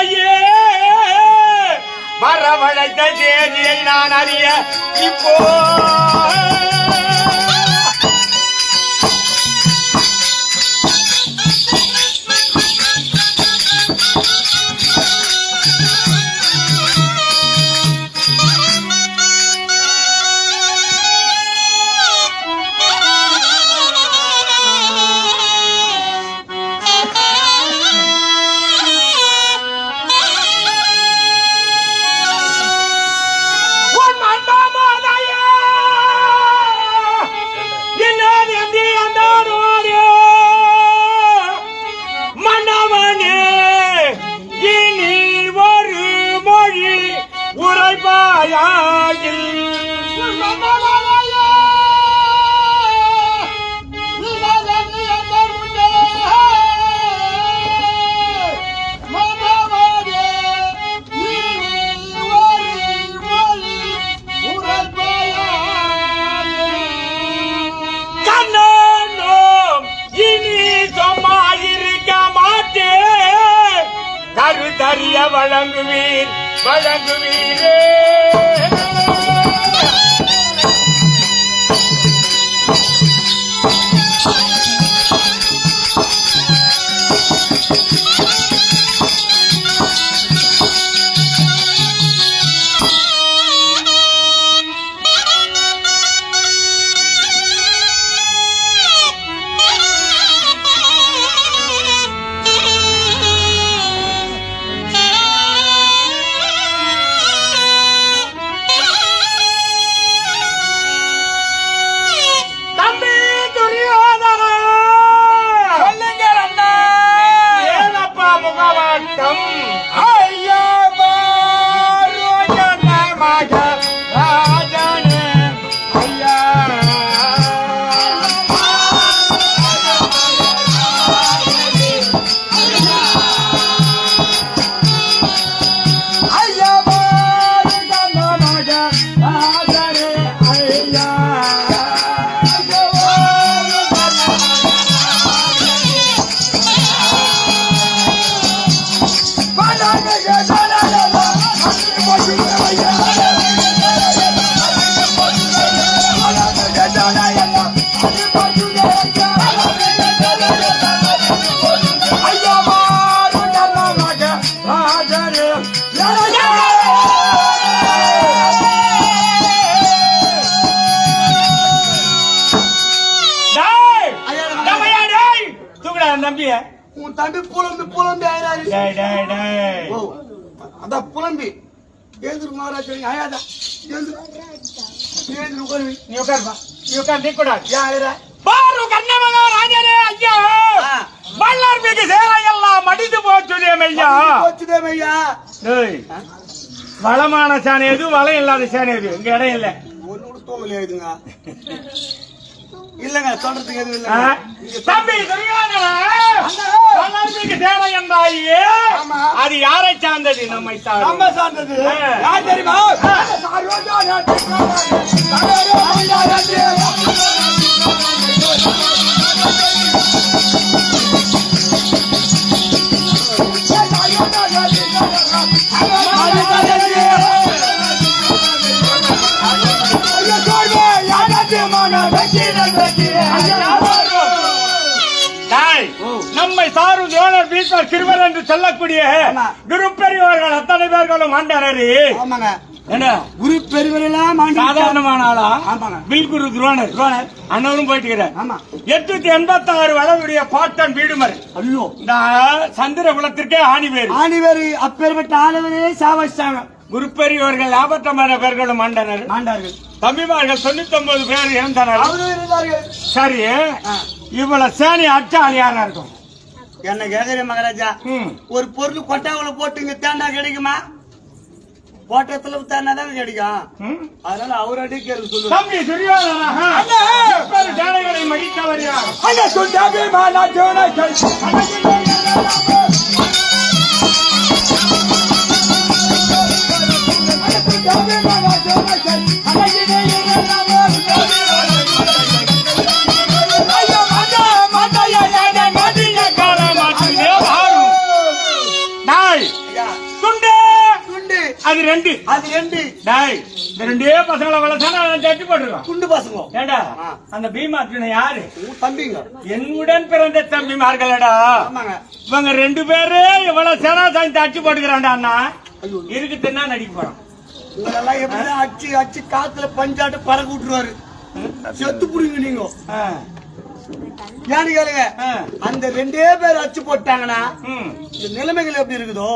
உன்னையே வரவழைத்த செய்தியை நான் அறிய இப்போ கருதறிய வழங்குவீர் வழங்குவீரே உன் தம்பி புலம்பி புலம்பி அதான் புலம்பி எழுந்துரு மகாராஜா ஆயாதா எழுந்துரு உட்காரு நீ உட்காருப்பா நீ உட்கார் நீ கூட பாரு கண்ண மகாராஜனே ஐயா மல்லார் மீது சேரையெல்லாம் மடிந்து போச்சுதே மையா போச்சுதே மையா வளமான சாணி எது வளம் இல்லாத சாணி எது இங்க இடம் இல்ல ஒண்ணு கூட தோங்கலையா இதுங்க இல்லங்க சொல்றதுக்கு எதுவும் இல்ல தம்பி தேவை என்றாயே அது யாரை சார்ந்தது நம்மை சார்ந்தது யார் தெரியுமா நம்மை சாரும் யோனர் பீஸ்வர் கிருவர் என்று சொல்லக்கூடிய குரு பெரியவர்கள் அத்தனை பேர்களும் ஆண்டனரி என்ன குரு பெரியவரெல்லாம் சாதாரணமான ஆளா வில் குரு துரோணர் அண்ணனும் போயிட்டு 886 வளவுடைய பாட்டன் வீடுமர் ஐயோ இந்த சந்திர குலத்திற்கே ஆணிவேறு அப்பேற்பட்ட ஆளுவரே சாவச்சாங்க குரு பெரியவர்கள் லாபத்தமான பேர்களும் ஆண்டார்கள் தம்பிமார்கள் 99 பேர் இறந்தனர் சரி இவ்வளவு சேனி அச்சால் யாரா இருக்கும் என்ன கேக்குறேன் மகாராஜா ஒரு பொருள் கொட்டாவுல போட்டுங்க தேண்டா கிடைக்குமா கோட்டத்துல தேண்டா தான் கிடைக்கும் அதனால அவர் அடி கேள்வி சொல்லு தம்பி சேனைகளை மடித்தவர் யார் துண்டு துண்டு அது ரெண்டு டாய் இந்த ரெண்டே பசங்களை வளர்த்தானா தட்டி போட்டுருவான் துண்டு பசங்க ஏண்டா அந்த பீமாத்தின யாரு தம்பிங்க என்னுடன் பிறந்த தம்பிமார்களடா இவங்க ரெண்டு பேரு இவ்வளவு சேனா சாய்ந்து தட்டி போட்டுக்கிறான்டா அண்ணா இருக்குதுன்னா நடிக்க போறான் உங்களெல்லாம் எப்படிதான் அச்சு காத்துல பஞ்சாட்டு பறக்க விட்டுருவாரு செத்து புடுங்க நீங்க ஏன்னு கேளுங்க அந்த ரெண்டே பேர் அச்சு போட்டாங்கன்னா இந்த நிலைமைகள் எப்படி இருக்குதோ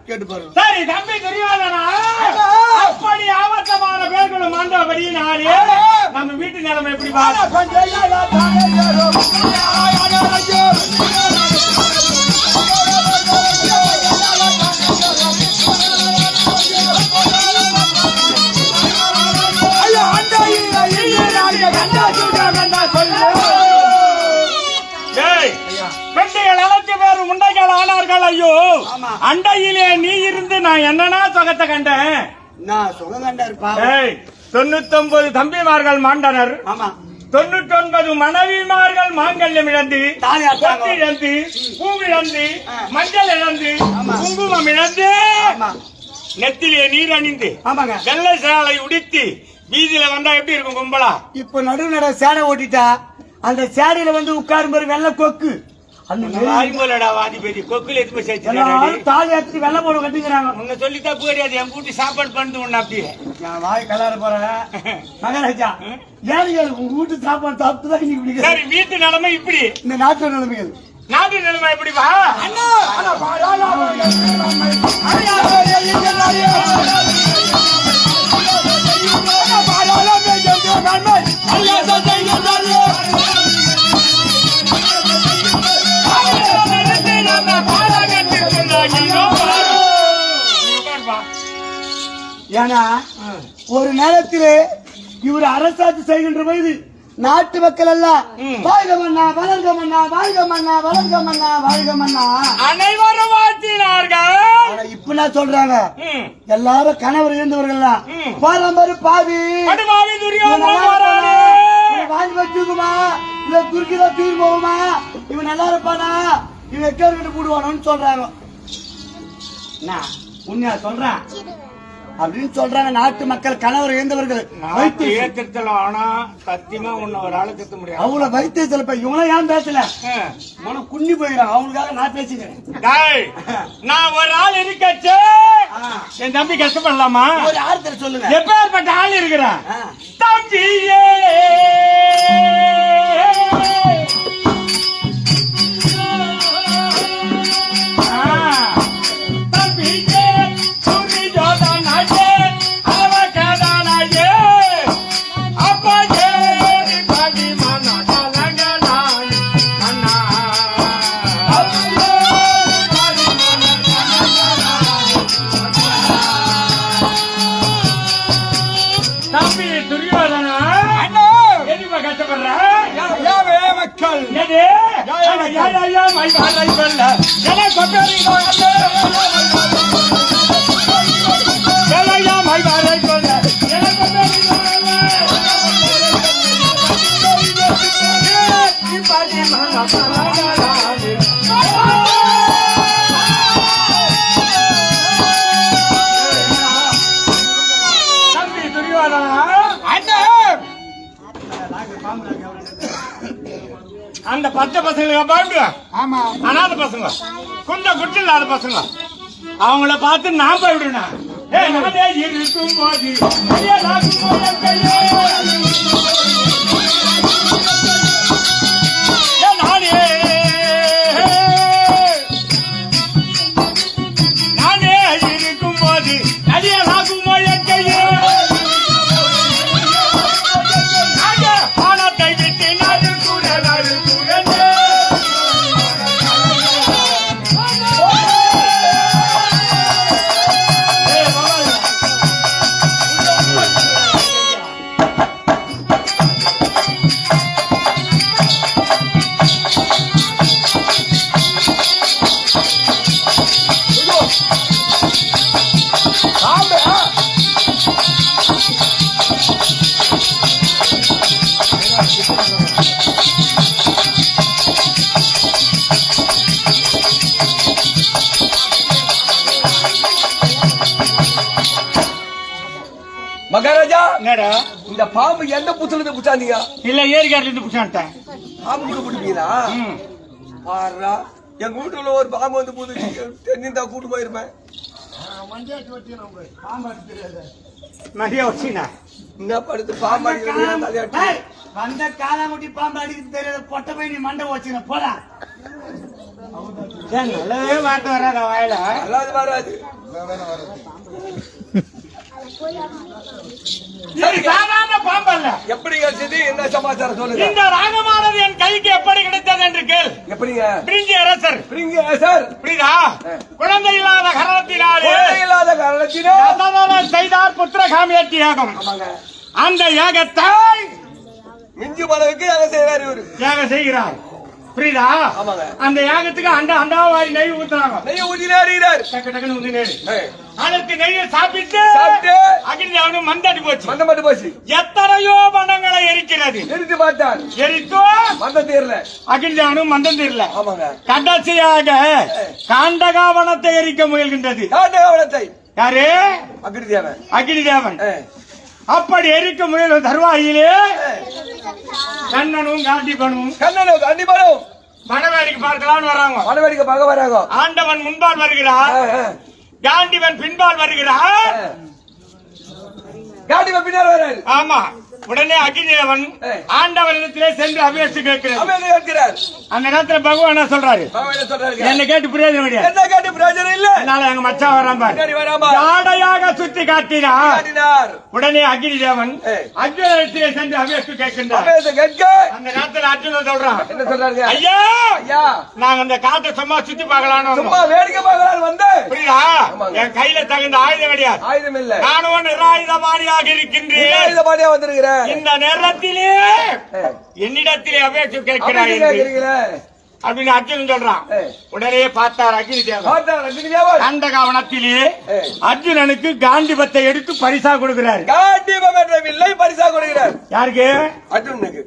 கேட்டு பாருங்க சரி தம்பி தெரியாதனா அப்படி ஆபத்தமான பேர்களும் மாண்டபடியினாலே நம்ம வீட்டு நிலைமை எப்படி ஐயோ அண்டையிலே நீ இருந்து நான் என்னன்னா சுகத்தை கண்டேன் நான் சுகம் கண்டா 99 தம்பிமார்கள் மாண்டனர் 99 மனைவிமார்கள் மாங்கல்யம் இழந்து இழந்து பூவிழந்து மஞ்சள் இழந்து குங்குமம் இழந்து நெத்திலே நீர் அணிந்து வெள்ளை சேலை உடித்து வீதியில வந்தா எப்படி இருக்கும் கும்பலா இப்ப நடு சேடை ஓட்டிட்டா அந்த சேடையில வந்து உட்காரும் போது வெள்ளை கொக்கு தாலி எடுத்து வெள்ள போட கட்டிக்கிறாங்க உன்னை சொல்லித்தான் போயிடாது என் கூட்டி சாப்பாடு பண்ணிட்டு உன்ன அப்படியே நான் வாய் கலார போறேன் மகாராஜா ஏன் உங்க வீட்டு சாப்பாடு சாப்பிட்டுதான் இன்னைக்கு சரி வீட்டு நிலைமை இப்படி இந்த நாட்டு நிலைமைகள் நாட்டு நிலைமை எப்படிப்பா ஏன்னா ஒரு நேரத்திலே இவர் அரசாட்சி செய்கின்ற போது நாட்டு மக்கள் எல்லாம் வாழ்க மன்னா வளர்க மன்னா வாழ்க மன்னா வளர்க மன்னா வாழ்க மன்னா அனைவரும் வாழ்த்தினார்கள். இப்ப நான் சொல்றாங்க எல்லாரும் கணவர் இருந்தவர்கள் பாரம்பரிய பாவி வாங்கி வச்சுக்குமா இல்ல துருக்கிதான் தூர் போகுமா இவன் நல்லா இருப்பானா இவன் எக்கர்கிட்ட போடுவானு சொல்றாங்க. உண்மையா சொல்றான் அப்படின்னு சொல்றாங்க நாட்டு மக்கள் கணவர் இழந்தவர்கள் ஏத்திருத்தலாம். ஆனா சத்தியமா உன்ன ஒரு ஆளு கத்த முடியாது அவ்வளவு வைத்தியத்தில் இப்ப இவனும் ஏன் பேசல உனக்கு குண்ணி போயிடும் அவங்களுக்காக நான் பேசிக்கிறேன். நான் ஒரு ஆள் இருக்கச்சு என் தம்பி கஷ்டப்படலாமா ஒரு ஆறுதல் சொல்லுங்க. எப்பேற்பட்ட ஆள் இருக்கிறேன் தம்பியே அந்த பச்சை பசங்களுக்கு பயப்படுவேன். ஆமா அனாத பசங்க கொஞ்சம் குட்டி இல்லாத பசங்க அவங்கள பார்த்து நான் பயப்படுவேன். இருக்கும் போது நானே இருக்கும் போது அடியலாகுமோ என் கையே பானத்தை விட்டு நாடு கூட மகாராஜா என்னடா இந்த பாம்பு எந்த புத்துல இருந்து புடிச்சாந்தீங்க? இல்ல ஏரிக்காட்டுல இருந்து புடிச்சான்ட்டேன். பாம்பு கூட பிடிப்பீங்களா? பாருடா, எங்க வீட்டுல ஒரு பாம்பு வந்து புது தென்னிந்தா கூட்டு போயிருப்பேன். மதிய வச்சுனா என்ன படுத்து பாம்பு அடிக்கிறது? வந்த காலாங்குட்டி பாம்பு அடிக்கிறது தெரியாத பொட்டை போய் நீ மண்டை வச்சுன போடா. நல்லவே வார்த்தை வராத வாயில. அல்லாது வராது. சரி, சாதாரண பாம்பு அல்ல. எப்படி கிடைச்சது? என்ன சமாச்சாரம் சொல்லுங்க. இந்த ராகமானது என் கைக்கு எப்படி கிடைத்தது என்று கேள். எப்படிங்க? பிரிஞ்சி அரசர். பிரிங்க சார். புரியுதா? குழந்தை இல்லாத காரணத்தினாலே குழந்தை இல்லாத காரணத்தினால் தசரதன் செய்தார் புத்திர காமியாட்சி யாகம். ஆமாங்க. அந்த யாகத்தை மிஞ்சி பலவுக்கு அதை செய்வார் இவரு. யாகம் செய்கிறார். புரியுதா? ஆமாங்க. அந்த யாகத்துக்கு அண்டாவாரி நெய் ஊத்துறாங்க. நெய் ஊதினார். டக்கு டக்குன்னு ஊத்தினாரு. அதற்கு நெய்யை சாப்பிட்டு அகில் அவனும் மந்தாடி போச்சு. மந்த மட்டும் போச்சு. எத்தனையோ மண்டங்களை எரிக்கிறது. எரித்து பார்த்தார். எரித்தோ மந்தம் தீரல. அகில் அவனும் மந்தம் தீரல. ஆமாங்க. கடைசியாக காண்டகாவனத்தை எரிக்க முயல்கின்றது. காண்டகாவனத்தை யாரு? அகிலிதேவன். அகிலிதேவன். அப்படி எரிக்க முயல் தருவாயிலே கண்ணனும் காண்டிபனும் மணவேடிக்கை பார்க்கலான்னு வராங்க. மணவேடிக்கை பார்க்க வராங்க. ஆண்டவன் முன்பால் வருகிறார், காண்டிபன் பின்பால் வருகிறார். காண்டிபன் பின்னால் வராரு. ஆமா. உடனே அகிலேவன் ஆண்டவனிடத்திலே சென்று அபியர்த்தி கேட்கிறார். அந்த நேரத்தில் பகவான் என்ன சொல்றாரு? என்ன கேட்டு பிரயோஜனம் கிடையாது. என்ன கேட்டு பிரயோஜனம் இல்ல. அதனால எங்க மச்சான் வராம ஜாடையாக சுத்தி காட்டினார். உடனே அகிலேவன் அர்ஜுனிடத்திலே சென்று அபியர்த்தி கேட்கின்றார். அந்த நேரத்தில் அர்ஜுனன் சொல்றான், என்ன சொல்றாரு? ஐயா நாங்க அந்த காட்டை சும்மா சுத்தி பார்க்கலான்னு, சும்மா வேடிக்கை பார்க்கலாம் வந்து. புரியுதா? என் கையில தகுந்த ஆயுதம் கிடையாது. ஆயுதம் இல்ல. நானும் நிராயுதபாணியாக இருக்கின்றேன். ஆயுதபாணியா வந்திருக்கிறேன். இந்த நேரத்திலே என்னிடத்திலே அபேட்சை கேட்கிறாய் அப்படின்னு அர்ஜுனன் சொல்றான். உடனே பார்த்தார் அகிலேவன். காண்டகாவனத்திலே அர்ஜுனனுக்கு காண்டிபத்தை எடுத்து பரிசா கொடுக்கிறார். காண்டிபம் என்ற வில்லை பரிசா கொடுக்கிறார். யாருக்கு? அர்ஜுனனுக்கு.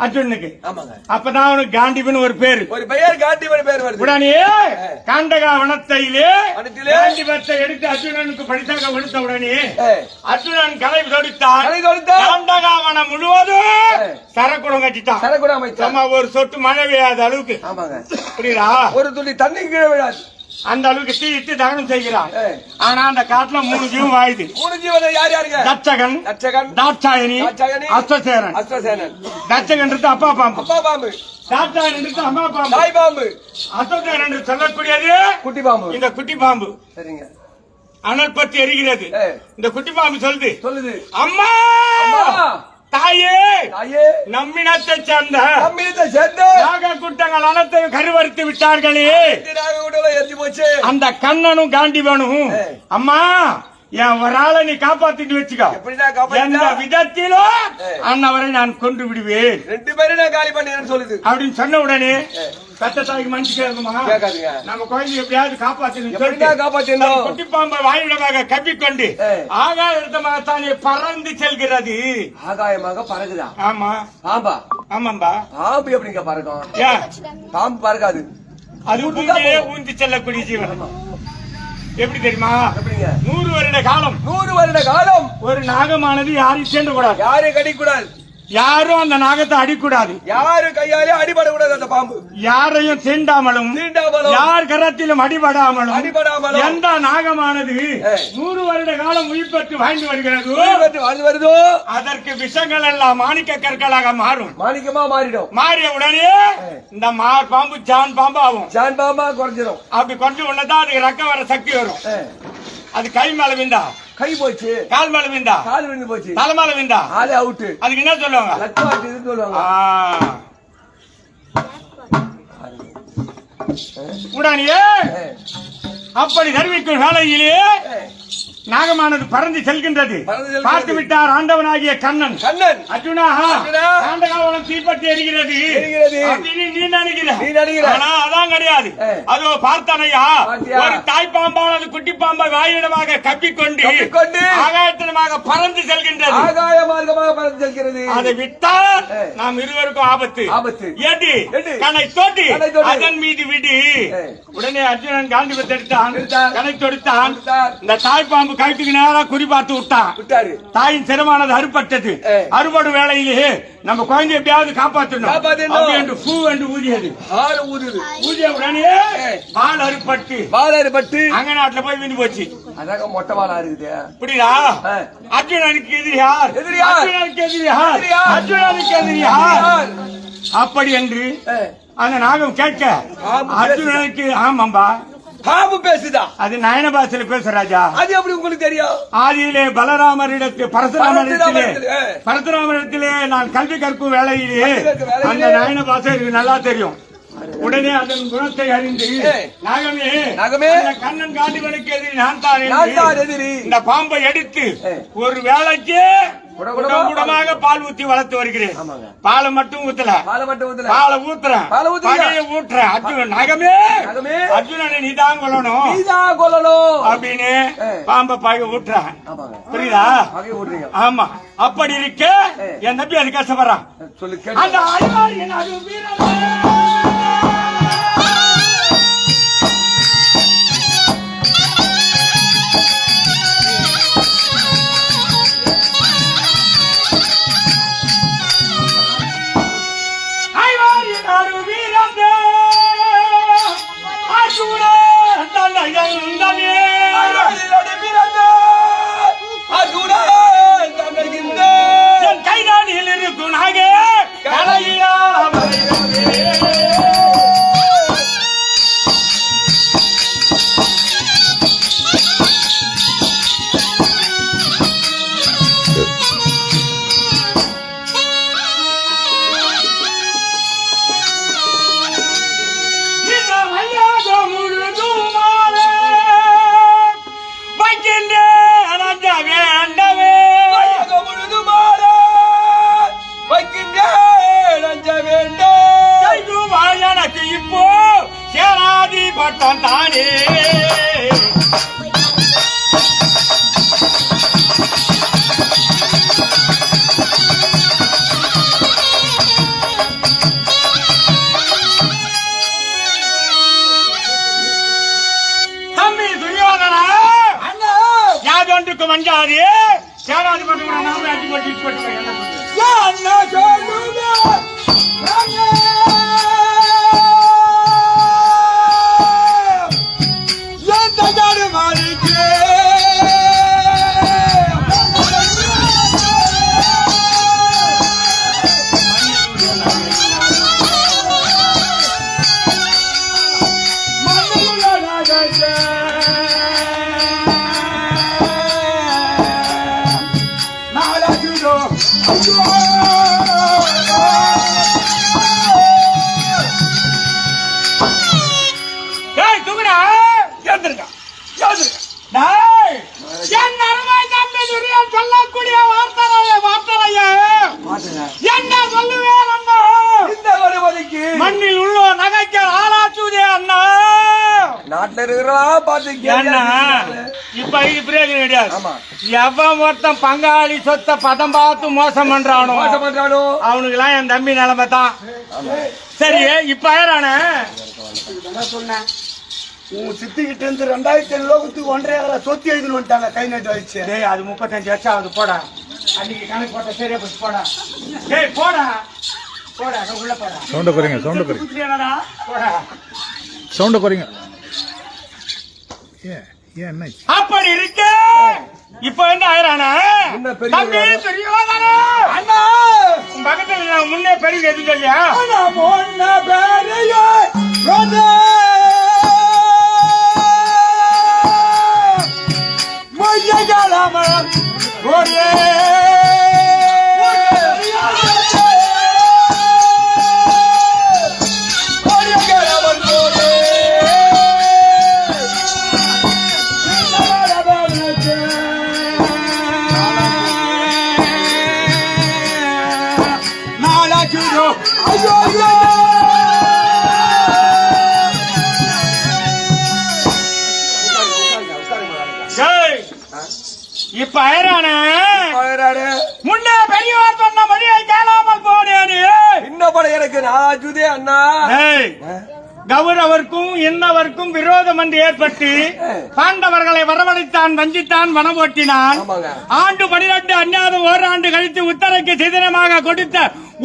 அர்ஜுனனுக்கு. ஆமாங்க. அப்பதான் அவனுக்கு காண்டிபன் ஒரு பேரு. ஒரு பெயர் காண்டிபன் பேர் வருது. உடனே காண்டகாவனத்திலே காண்டிபத்தை எடுத்து அர்ஜுனனுக்கு பரிசாக கொடுத்த உடனே அர்ஜுனன் கலை தொடுத்தான். காண்டகாவனம் முழுவதும் சரக்குடம் கட்டிட்டான். சரக்குடம் அமைச்சான். ஒரு சொட்டு மழை பெய்யாத அளவுக்கு. ஆமாங்க. புரியுதா? ஒரு துளி தண்ணி கீழே விழாது. அந்த அளவுக்கு தீட்டு தகனம் செய்கிறான். ஆனா அந்த காட்டுல 3 ஜீவன் வாயுது. 3 ஜீவன் யார் யாருங்க? தட்சகன், தாட்சாயணி, அஸ்வசேனன். தட்சகன் அப்பா பாம்பு, தாட்சாயன் அம்மா பாம்பு, தாய் பாம்பு. அஸ்வசேனன் என்று சொல்லக்கூடியது குட்டி பாம்பு. இந்த குட்டி பாம்பு சரிங்க. அனல் பத்தி எரிகிறது. இந்த குட்டி பாம்பு சொல்லுது, அம்மா தாயே நம்மினத்தை சேர்ந்த நாக கூட்டங்கள் அனைத்தையும் கருவறுத்து விட்டார்களே. அந்த கண்ணனும் காண்டிபனும் அம்மா என் ஒரு ஆளை நீ காப்பாத்திட்டு வச்சுக்கோ. எந்த விதத்திலும் அண்ணவரை நான் கொண்டு விடுவேன். 2 பேரும் நான் காலி பண்ணேன்னு சொல்லுது. அப்படின்னு சொன்ன உடனே பெத்த தாய்க்கு மனசு கேட்குமா? நம்ம குழந்தை எப்படியாவது காப்பாற்றணும். குட்டி பாம்பை வாயுடமாக கப்பிக்கொண்டு ஆகாயமாகத்தானே பறந்து செல்கிறது. ஆகாயமாக பறகுதா? ஆமா. பாம்பா? ஆமாம்பா. பாம்பு எப்படிங்க பறக்கும்? பாம்பு பறக்காது. அது ஊந்தி செல்லக்கூடிய ஜீவன். எப்படி தெரியுமா? 100 வருட காலம். 100 வருட காலம் ஒரு நாகமானது யாரையும் சேர்ந்து கூடாது. யாரையும் கடிக்கூடாது. யாரும் அந்த நாகத்தை அடிக்கூடாது. யாரு கையாலே அடிபடக்கூடாது. அந்த பாம்பு யாரையும் தீண்டாமலும் யார் கரத்திலும் அடிபடாமலும் எந்த நாகமானது 100 வருட காலம் உயிர்பெற்று வாழ்ந்து வருகிறதோ அதற்கு விஷங்கள் எல்லாம் மாணிக்க கற்களாக மாறும். மாணிக்கமா மாறிடும். மாறிய உடனே இந்த பாம்பு ஜான் பாம்பு ஆகும். ஜான் பாம்பா குறைஞ்சிடும். அப்படி குறைஞ்ச உடனே அதுக்கு ரக்க வர சக்தி வரும். அது கை மேல விந்தா கை போச்சு, கால் மேல விந்தா கால் விழுந்து போச்சு, தலை மேல விந்தா ஆளே அவுட். அதுக்கு என்ன சொல்லுவாங்க? லட்சம் சொல்லுவாங்க. உடனே அப்படி தெரிவிக்கும் வேளையிலே நாகமானது பறந்து செல்கின்றது. பார்த்து விட்டார் ஆண்டவனாகிய கண்ணன். அர்ஜுனா காண்டகாவனம் தீப்பற்றி எரிகிறது அப்படின்னு நீ நினைக்கிற. ஆனா அதான் கிடையாது. அதோ பார்த்தானையா ஒரு தாய் பாம்பானது குட்டி பாம்பை வாயிடமாக கப்பிக்கொண்டு ஆகாயத்தினமாக பறந்து செல்கின்றது. ஆகாய மார்க்கமாக பறந்து செல்கிறது. அதை விட்டால் நாம் இருவருக்கும் ஆபத்து. ஏடி கணை தோட்டி அதன் மீது விடு. உடனே அர்ஜுனன் காண்டிபத்தை எடுத்தான், கணை தொடுத்தான். இந்த தாய் பாம்பு கழுத்துக்கு நேரா குறி பார்த்து விட்டான். தாயின் சிரமானது அறுபட்டது. அறுபடும் வேளையிலே நம்ம குழந்தை எப்படியாவது காப்பாற்றணும் என்று பூ என்று ஊதியது. ஊதிய உடனே வால் அறுபட்டு அங்க நாட்டுல போய் விந்து போச்சு. அதாக மொட்டை வாழா இருக்குது. புரியுதா? அர்ஜுனனுக்கு எதிரி யார்? அர்ஜுனனுக்கு எதிரி யார்? அர்ஜுனனுக்கு எதிரி யார்? அப்படி என்று அந்த நாகம் கேட்க அர்ஜுனனுக்கு ஆமாம்பா பாம்பு பேசுதா? அது நயன பாஷையில பேச ராஜா. அது எப்படி உங்களுக்கு தெரியும்? ஆதியிலே பரசுராமரிடத்திலே நான் கல்வி கற்கும் வேலையிலே அந்த நயன பாஷை நல்லா தெரியும். உடனே அதன் குணத்தை அறிந்து நாகமே கண்ணன் காண்டிவனுக்கு எதிரி நான் தான் எதிரி. இந்த பாம்பை எடுத்து ஒரு வேலைக்கு குடமாக பால் ஊத்தி வளர்த்து வருகிறேன். பாலை மட்டும் ஊத்தல, பாலை ஊத்துறேன், ஊட்டுறேன். அர்ஜுனன் நாகமே அர்ஜுனனை நீதான் கொல்லணும் அப்படின்னு பாம்பை பாக ஊட்டுறேன். புரியுதா? ஆமா. அப்படி இருக்க என் தம்பி அது கஷ்டப்படுறான். அந்த அடிவாரியின் அது வீரன் கைதானியில் இருக்கும் நாகே இப்போ சேராதி பட்டம் தானே. தம்பி துரியோதனா யாதொன்றுக்கு மஞ்சாதி சேராதி பட்டம் நாம அடி போட்டு சொல்லக்கூடிய என்ன சொல்லுவேன் அண்ணா? மண்ணில் உள்ள நகைக்க ஆளாச்சுதே அண்ணா. நாட்டுல இருக்கிறா பாத்து இப்ப பிரயோஜனம் கிடையாது. எவன் ஒருத்தன் பங்காளி சொத்த பதம் பார்த்து மோசம் பண்றானோ அவனுக்கு எல்லாம் என் தம்பி நிலைமை தான். சரி இப்ப சொன்னேன் உன் சித்திக்கிட்ட இருந்து 2500 லோகத்துக்கு 1.5 ஏக்கரா சொத்து எழுதினு வந்துட்டாங்க. கை நட்டு வச்சு அது 35 வருஷம் ஆகுது. போடா அன்னைக்கு கணக்கு போட்ட சரியா போச்சு. போடா டேய் போடா போடா உள்ள போடா. சவுண்ட குறைங்க போடா சவுண்ட குறைங்க. என்ன அப்படி இருக்கு. இப்ப என்ன ஆயிரானா தம்பி துரியோதனா அண்ணா உன் பக்கத்துல முன்னே பெரிய எது இல்லையா? முன்ன பெரிய இப்ப முன்ன பெரியவர் சொன்ன மொழியை கேளாமல் போனேன். இன்னும் எனக்கு நாஜுதே அண்ணா. கௌரவர்க்கும் இன்னவர்க்கும் விரோதம் என்று ஏற்பட்டு பாண்டவர்களை வரவழைத்தான், வஞ்சித்தான், வனம் ஓட்டினான். ஆமாங்க. ஆண்டு 12 அஞ்ஞாதம் ஓராண்டு கழித்து உத்தரைக்கு சிதனமாக கொடுத்த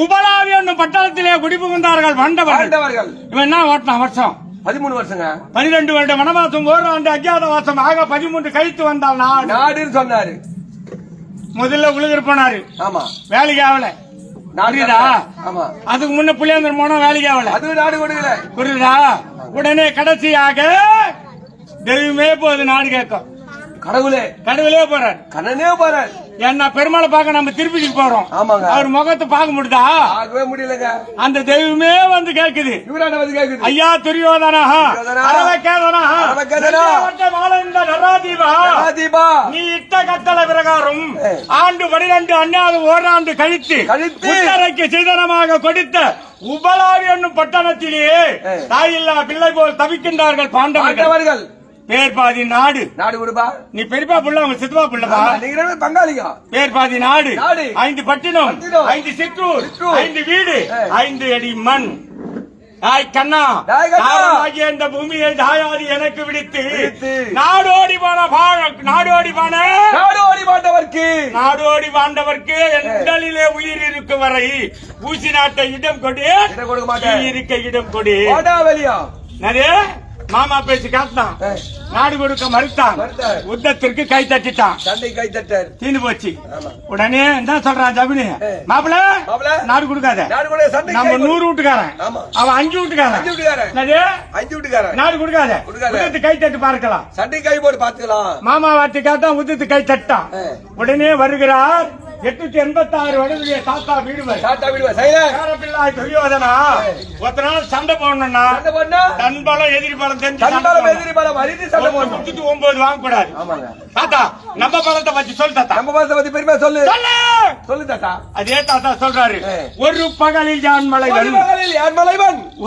உபலாவி என்னும் பட்டணத்திலே குடிபுகுந்தார்கள் பாண்டவர்கள். இவன் என்ன ஓட்டினான் வருஷம்? 13 வருஷங்க. 12 வருட வனவாசம், ஓராண்டு அஜாத வாசம் ஆக 13 கழித்து வந்தால் நாடுன்னு சொன்னாரு. முதல்ல உழுதுரு போனாரு. ஆமா. வேலைக்கு ஆகல. புரியுதா? ஆமா. அதுக்கு முன்ன புளியாந்தர் போனா வேலைக்கு ஆகல. அது நாடு கொடுக்கல. புரியுதா? உடனே கடைசியாக தெய்வமே போகுது நாடு கேட்கும். கடவுளே போறாரு. கண்ணனே போறாரு. ஏன்னா பெருமாளை பார்க்க நம்ம திருப்பதிக்கு போறோம். ஆமாங்க. அவர் முகத்தை பார்க்க முடியுதா? பார்க்கவே முடியலங்க. அந்த தெய்வமே வந்து கேக்குது. இவரான வந்து கேக்குது. ஐயா துரியோதனா, அரவகேதனா, வாழ்ந்த நராதீபா, நீ இட்ட கட்டளை பிரகாரம் ஆண்டு 12 அஞ்ஞாதம் ஓராண்டு கழித்து உத்தரைக்கு சீதனமாக கொடுத்த உபலாவி என்னும் பட்டணத்திலேயே தாயில்லா பிள்ளை போல் தவிக்கின்றார்கள் பாண்டவர்கள். பேர் பாதி நாடு கொடுப்பா. நீ பெரியப்பா புள்ள, அவங்க சித்தப்பா புள்ளப்பா. நீங்க பங்காளியா? பேர் பாதி நாடு, 5 பட்டினம், 5 சிற்றூர், 5 வீடு, 5 அடி மண். கண்ணா, இந்த பூமியை தாயாதி எனக்கு விடுத்து நாடோடி பாண்டவர்க்கு என் உடலிலே உயிர் இருக்கும் வரை ஊசி நாட்டை இடம் கொடு, இருக்க இடம் கொடு. மாமா பேச்சு காத்தான், நாடு கொடுக்க மறுத்தான், யுத்தத்திற்கு கை தட்டிட்டான், தீந்து போச்சு. உடனே என்ன சொல்றான் ஜபினி, மாப்பிள்ள நாடு கொடுக்காத, நம்ம 100 வீட்டுக்காரன், அவன் 5 வீட்டுக்காரன், நாடு கொடுக்காத, யுத்தத்துக்கு கை தட்டு பார்க்கலாம், சண்டை கை போட்டு பாத்துக்கலாம். மாமா வார்த்தை காத்தான், யுத்தத்துக்கு கை தட்டான். உடனே வருகிறார் 886 வருடைய தாத்தா வீடு துரியோதனா. ஒருத்த நாள் சண்டை போடணும்னா தன் பலம் எதிரி பலம் 9 வாங்க கூடாது. தாத்தா நம்ம பலத்தை பத்தி சொல்லு தாத்தா. நம்ம பலத்தை பத்தி பெருமை சொல்லு சொல்லு தாத்தா. அதே தாத்தா சொல்றாரு, ஒரு பகலில் யான் மலைவன்,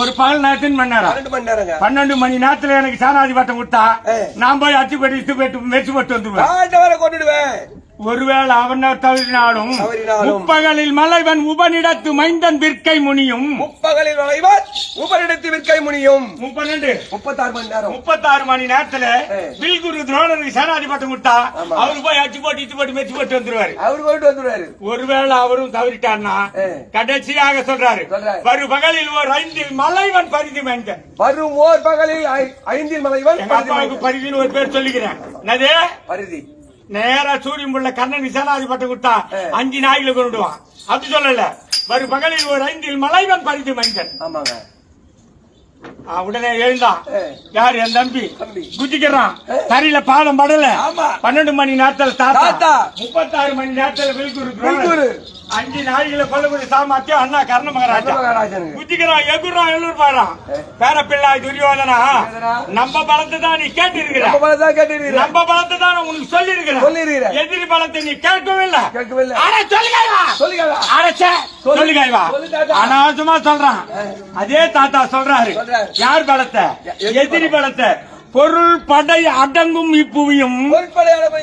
ஒரு பகல் நேரத்தின் மணி நேரம் 12 மணி நேரத்துல எனக்கு சாணாதி பட்டம் கொடுத்தா நான் போய் அச்சு போட்டு மெச்சு போட்டு வந்துடுவேன். கொண்டுடுவேன். ஒருவேளை அவன் தவறினாலும் முப்பகலில் மலைவன் உபனிடத்து மைந்தன் விற்கை முனியும். முப்பகலில் மலைவன் உபனிடத்து விற்கை முனியும். 36 மணி நேரத்துல வில்குரு துரோணருக்கு சேனாதிபட்டம் கொடுத்தா அவரு போய் அச்சு போட்டு இச்சு போட்டு மெச்சு போட்டு வந்துருவாரு. ஒருவேளை அவரும் தவறிட்டார்னா கடைசியாக சொல்றாரு, வரும் பகலில் ஓர் 5 மலைவன் பரிதி மைந்த. வரும் ஓர் பகலில் 5 மலைவன் பரிதின்னு ஒரு பேர் சொல்லிக்கிறேன். பரிதி நேரா சூரியன் புள்ள கண்ணன் சேனாதிபட்டம் கொடுத்தா 5 நாய்களை கொண்டுடுவான். அப்படி சொல்லல, வரும் பகலில் ஒரு 5 மலைவன் பரிதி மைந்தன். ஆமாங்க. உடனே எழுந்தான். யாரு? என் தம்பி குதிக்கிறான். தரையில பாதம் படல. 12 மணி நேரத்தில் தாத்தா, 36 மணி நேரத்தில் வில்குரு 5 நாய்களை கொல்லக்கூடிய சாமர்த்தியம் அண்ணா கர்ண மகாராஜா. குதிக்கிறான், எகுறான், எழுர் பாறான். பேர பிள்ளாய் துரியோதனா, நம்ம பலத்தை தான் நீ கேட்டு இருக்கிற, நம்ம பலத்தை தான் உனக்கு சொல்லி இருக்கிற, எதிரி பலத்தை நீ கேட்கவே இல்லை. அனாவசியமா சொல்றான். அதே தாத்தா சொல்றாரு, யார் பலத்தை? எதிரி பலத்தை. பொருள் படை அடங்கும் இப்புவியும்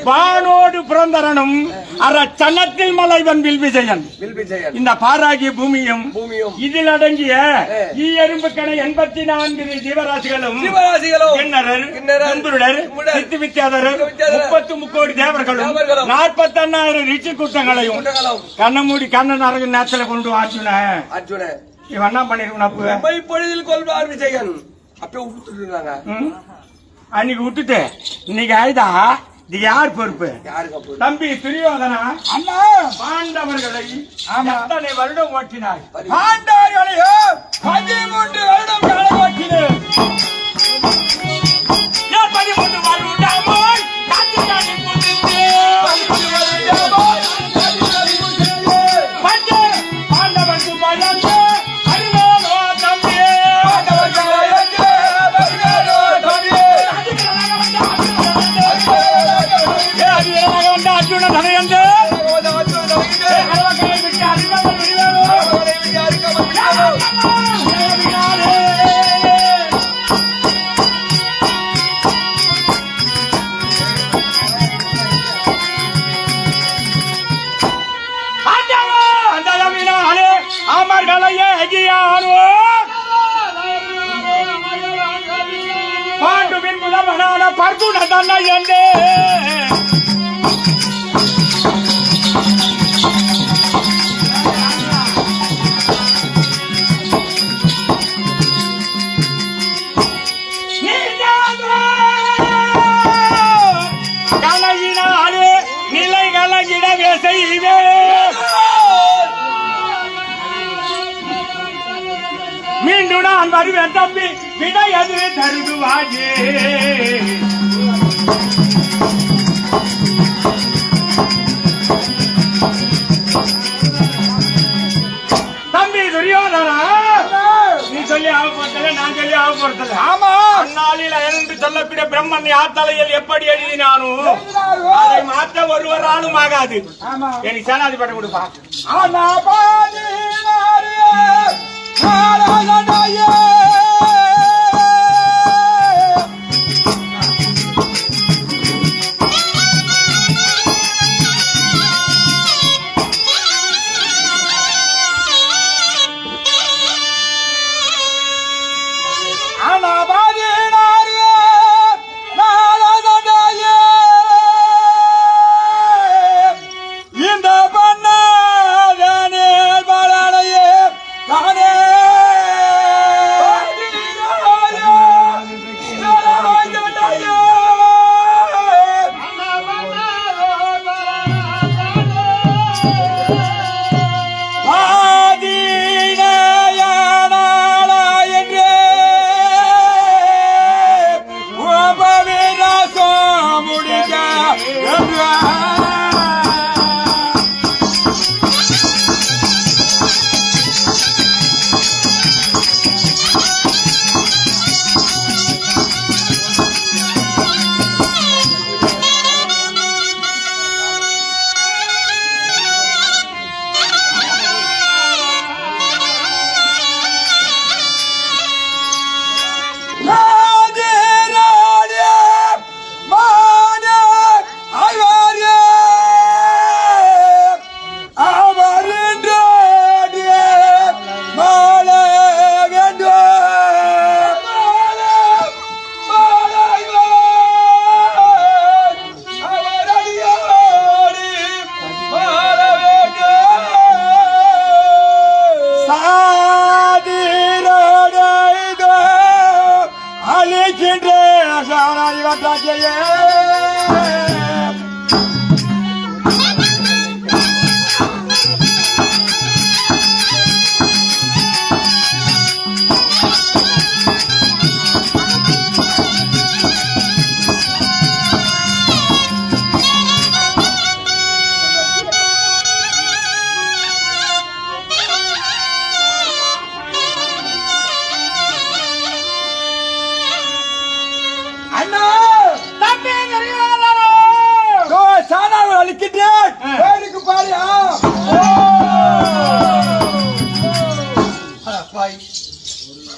வானோடு புரந்தரனும் சன்னத்தில் மலைவன் வில்விஜயன். இந்த பாராகிய பூமியும் இதில் அடங்கிய எறும்புக்கணை 84 ஜீவராசிகளும் கிண்ணறர், இந்திரர், சித்தி வித்தியாதரர், 33 கோடி தேவர்களும் 48,000 ரிச்சி கூட்டங்களையும் கண்ணமூடி கண்ணன் அரங்கு நேரத்தில் கொண்டு அர்ஜுன இவன் என்ன பண்ணிருக்கணும்? பொழுதில் கொள்வார் விஜயன். அப்ப விட்டுருந்தாங்க. அன்னைக்கு விட்டுட்டு இன்னைக்கு ஆயுதா. இது யார் பொறுப்பு? தம்பி துரியோதனா அண்ணா பாண்டவர்களை எத்தனை வருடம் ஓட்டினார்? பாண்டவர்களையோ 13 வருடம் ஓட்டினேன். 13 வருடமோ பாண்டவருக்கு பயந்து பாண்டுவின் முதல்வனான பர்குணதா நயந்தே கலகினாலே நிலை கலகிடவே செய்வே மீண்டும் நான் வருவேன் தம்பி விடையது தருதுவாயே தம்பி துரியோதனா நீ சொல்லி ஆகப்பட்டல நான் சொல்லி ஆகப்பட்டல ஆமா அந்நாளில் என்று சொல்லக்கூடிய பிரம்மன் யாத்தலையில் எப்படி எழுதினானோ அதை மாற்ற ஒருவராலும் ஆகாது எனக்கு சேனாதிபதி கொடுப்பா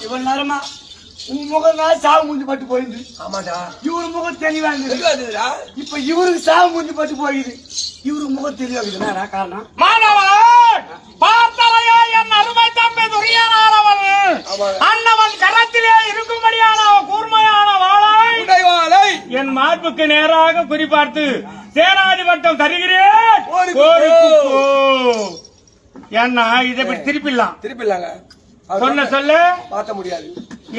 இவன் நேரமா உன் முகம் தான் சாவு முஞ்சி பட்டு போயிருந்து. ஆமாடா, இவரு முகம் தெளிவா தெளிவாதுடா. இப்ப இவருக்கு சாவு முஞ்சி பட்டு போயிது, இவரு முகம் தெளிவாகுதுன்னா காரணம் மாணவன் பார்த்தலையா என் அருமை தம்பி துரியோதனன் அண்ணவன் கரத்திலே இருக்கும்படியான கூர்மையான வாளை என் மார்புக்கு நேராக குறிப்பார்த்து சேனாதிபட்டம் தருகிறேன். ஏன்னா இதை இப்படி திருப்பிடலாங்க. சொன்ன சொல்ல மாத்த முடியாது.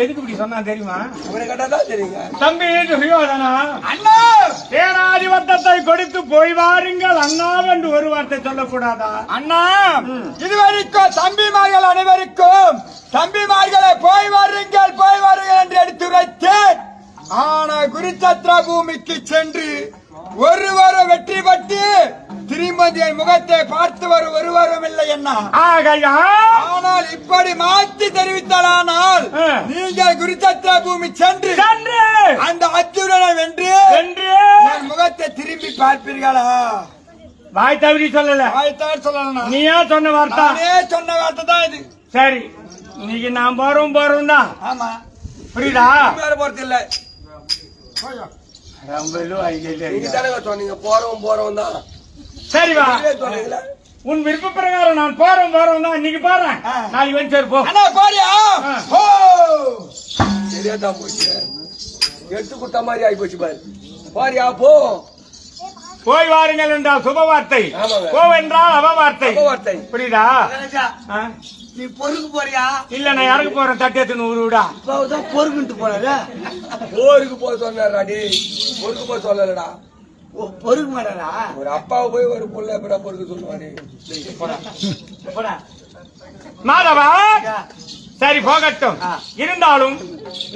எதுக்கு இப்படி சொன்னா தெரியுமா? அவனை கேட்டாதான் தெரியுங்க. தம்பி துரியோதனா, அண்ணா சேனாதிபட்டத்தை கொடுத்து போய் வாருங்கள் அண்ணா என்று ஒரு வார்த்தை சொல்லக்கூடாதா? அண்ணா இதுவரைக்கும் தம்பிமார்கள் அனைவருக்கும் தம்பிமார்களை போய் வாருங்கள் என்று எடுத்துரைத்தேன். ஆனா குருச்சத்ரா பூமிக்கு சென்று ஒருவரும் வெற்றி பெற்று திரும்பி என் முகத்தை பார்த்து ஒருவரும் இல்லை என்ன. ஆனால் இப்படி மாற்றி தெரிவித்தால் நீங்கள் குருச்சத்ரா பூமி சென்று அந்த அர்ஜுனனை வென்று என் முகத்தை திரும்பி பார்ப்பீர்களா? வாய் தவறி சொல்லல, வாய் தவறி சொல்லலாம். நீயா சொன்ன வார்த்தை? சொன்ன வார்த்தை தான் இது. சரி, இன்னைக்கு நான் போறோம் தான். ஆமா, புரியுதா? போறது இல்ல. சொன்னீங்க போறோம் தான். சரி வா, உன் விருப்ப பிரகாரம் நான் போறோம் தான். இன்னைக்கு போறேன், நாளைக்கு வந்து சரி போ. போறியா? சரியா தான் போச்சு. எடுத்து கொடுத்த மாதிரி ஆகி போச்சு பாரு. வாரியா போ. போய் வாருங்கள் என்றால் சுப வார்த்தை, ஆமாங்க. போ என்றால் அவவார்த்தை. அபவார்த்தை. புரியுதா? ராஜா, ஆ? நீ பொறுக்கு போறியா? இல்ல நான் இறங்க போறேன், தட்டேத்துன்னு ஊருடா. இப்பதான் பொறுக்குன்ட்டு போறாரு. போருக்கு போக சொன்னாரா டேய், பொறுக்கு போக சொல்லலடா. பொறுக்க மாட்டாரா? ஒரு அப்பாவை போய் ஒரு புள்ள எப்படா பொறுக்க சொல்லுவாரு? போடா. மாதவா, யா. சரி போகட்டும். ஆ. இருந்தாலும்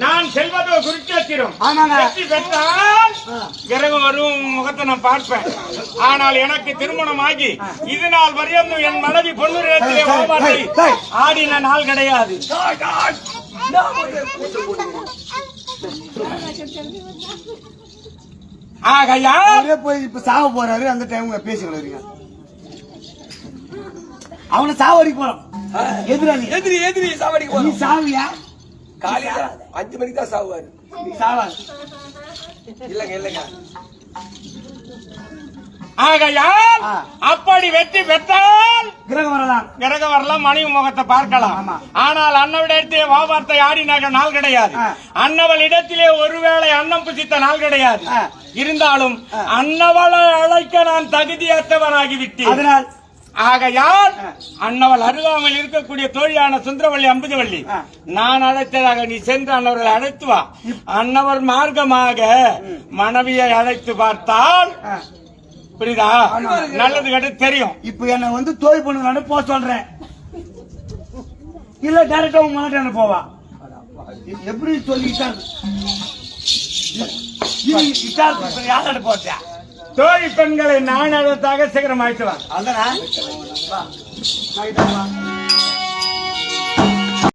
நான் செல்வதோ குருட்சேத்திரம். ஆமாங்க. வெற்றி பெற்றால் ஆ. கிரகம் வரும் முகத்தை நான் பார்ப்பேன். ஆனால் எனக்கு திருமணம் ஆகி இது நாள் வரையும் என் மனைவி பொண்ணு இடத்திலே ஏய், வார்த்தை ஏய், ஏய். ஆடின நாள் கிடையாது. நான் வந்து கூட்டு போடுவேன். ஆகையா அவரே போய் இப்ப சாவ போறாரு. அந்த டைம் பேசிக்கிறீங்க. அவனை சாவடிக்க போறோம். எதிராளி எதிரி எதிரி சாவடிக்கு நீ போறோம். சாவியா? காலையில 5 மணிக்கு தான் சாவுவாரு. நீ சாவாது. இல்லங்க இல்லங்க. ஆகையால் ஆ. அப்படி வெற்றி பெற்றால் கிரகம் வரலாம். கிரகம் வரலாம், மனைவி முகத்தை பார்க்கலாம். ஆமா. ஆனால் அன்னவிடத்திலே வார்த்தை ஆடினாக நாள் கிடையாது. ஆ. அன்னவள் இடத்திலே ஒருவேளை அன்னம் புசித்த நாள் கிடையாது. ஆ. இருந்தாலும் அன்னவளை அழைக்க நான் தகுதியற்றவனாகிவிட்டேன். அதனால் ஆகையால் ஆ. அன்னவள் அருகாமல் இருக்கக்கூடிய தோழியான சுந்தரவள்ளி அம்புஜவள்ளி ஆ. நான் அழைத்ததாக நீ சென்று அன்னவர்களை அழைத்து வா. அன்னவள் மார்க்கமாக மனைவியை அழைத்து பார்த்தால் ஆ. புரியுதா? நல்லது கெட்டது தெரியும். இப்ப என்ன வந்து தோய் பொண்ணு போக சொல்றேன். இல்ல டைரக்டா உங்க மாட்டான போவா. எப்படி சொல்லிட்டா யாரோட போட்டியா? தோழி பெண்களை நான் அழைத்தாக சீக்கிரம் அழைத்து வா. அதான்